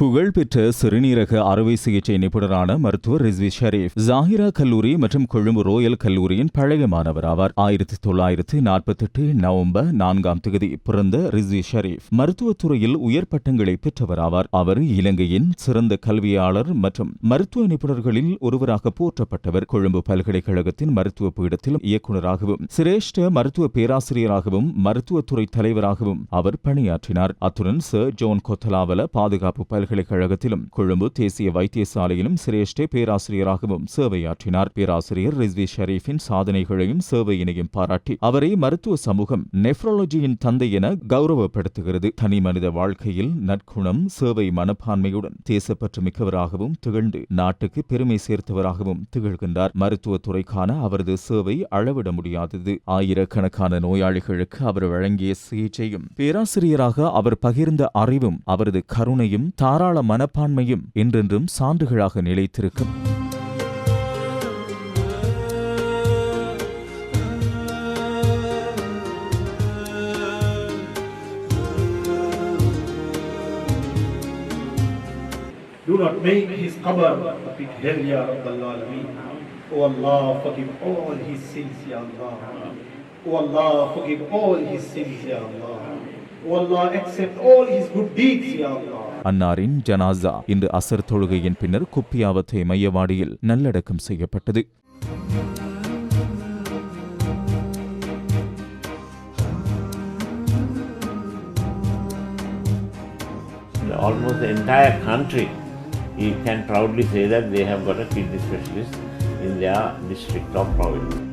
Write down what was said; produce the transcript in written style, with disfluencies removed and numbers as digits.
புகழ்பெற்ற சிறுநீரக அறுவை சிகிச்சை நிபுணரான மருத்துவர் ரிஸ்வி ஷரீப் ஜாகிரா கல்லூரி மற்றும் கொழும்பு ரோயல் கல்லூரியின் பழைய மாணவர் ஆவார். 1948 நவம்பர் 4 பிறந்த ரிஸ்வி ஷரீப் மருத்துவத்துறையில் உயர் பட்டங்களை பெற்றவர் ஆவார். அவர் இலங்கையின் சிறந்த கல்வியாளர் மற்றும் மருத்துவ நிபுணர்களில் ஒருவராக போற்றப்பட்டவர். கொழும்பு பல்கலைக்கழகத்தின் மருத்துவ பீடத்தில் இயக்குநராகவும் சிரேஷ்ட மருத்துவ பேராசிரியராகவும் மருத்துவத்துறை தலைவராகவும் அவர் பணியாற்றினார். அத்துடன் சர் ஜோன் கொத்தலாவல பாதுகாப்பு பல்கலைக்கழகத்திலும் கொழும்பு தேசிய வைத்தியசாலையிலும் சிரேஷ்ட பேராசிரியராகவும் சேவையாற்றினார். பேராசிரியர் ரிஸ்வி ஷரீஃபின் சாதனைகளையும் சேவையினையும் பாராட்டி அவரை மருத்துவ சமூகம் நெஃப்ரோலஜியின் தந்தை என கௌரவப்படுத்துகிறது. தனி மனித வாழ்க்கையில் நற்குணம், சேவை மனப்பான்மையுடன் தேசப்பற்று மிக்கவராகவும் திகழ்ந்து நாட்டுக்கு பெருமை சேர்த்தவராகவும் திகழ்கின்றார். மருத்துவத்துறைக்கான அவரது சேவை அளவிட முடியாதது. ஆயிரக்கணக்கான நோயாளிகளுக்கு அவர் வழங்கிய சிகிச்சையும் பேராசிரியராக அவர் பகிர்ந்த அறிவும் அவரது கருணையும் தாராள மனப்பான்மையும் என்றென்றும் சான்றுகளாக நிலைத்திருக்கும். Do not make his qabr a pit hell, ya Rabbal Alameen. O Allah, forgive all his sins, ya Allah. O Allah, forgive all his sins, ya Allah. O Allah, accept all his good deeds, ya Allah. அன்னாரின் ஜனாசா இன்று அசர் தொழுகையின் பின்னர் குப்பியாவத்தை மையவாடியில் நல்லடக்கம் செய்யப்பட்டது. Almost the entire country, you can proudly say that they have got a kidney specialist in their district or province.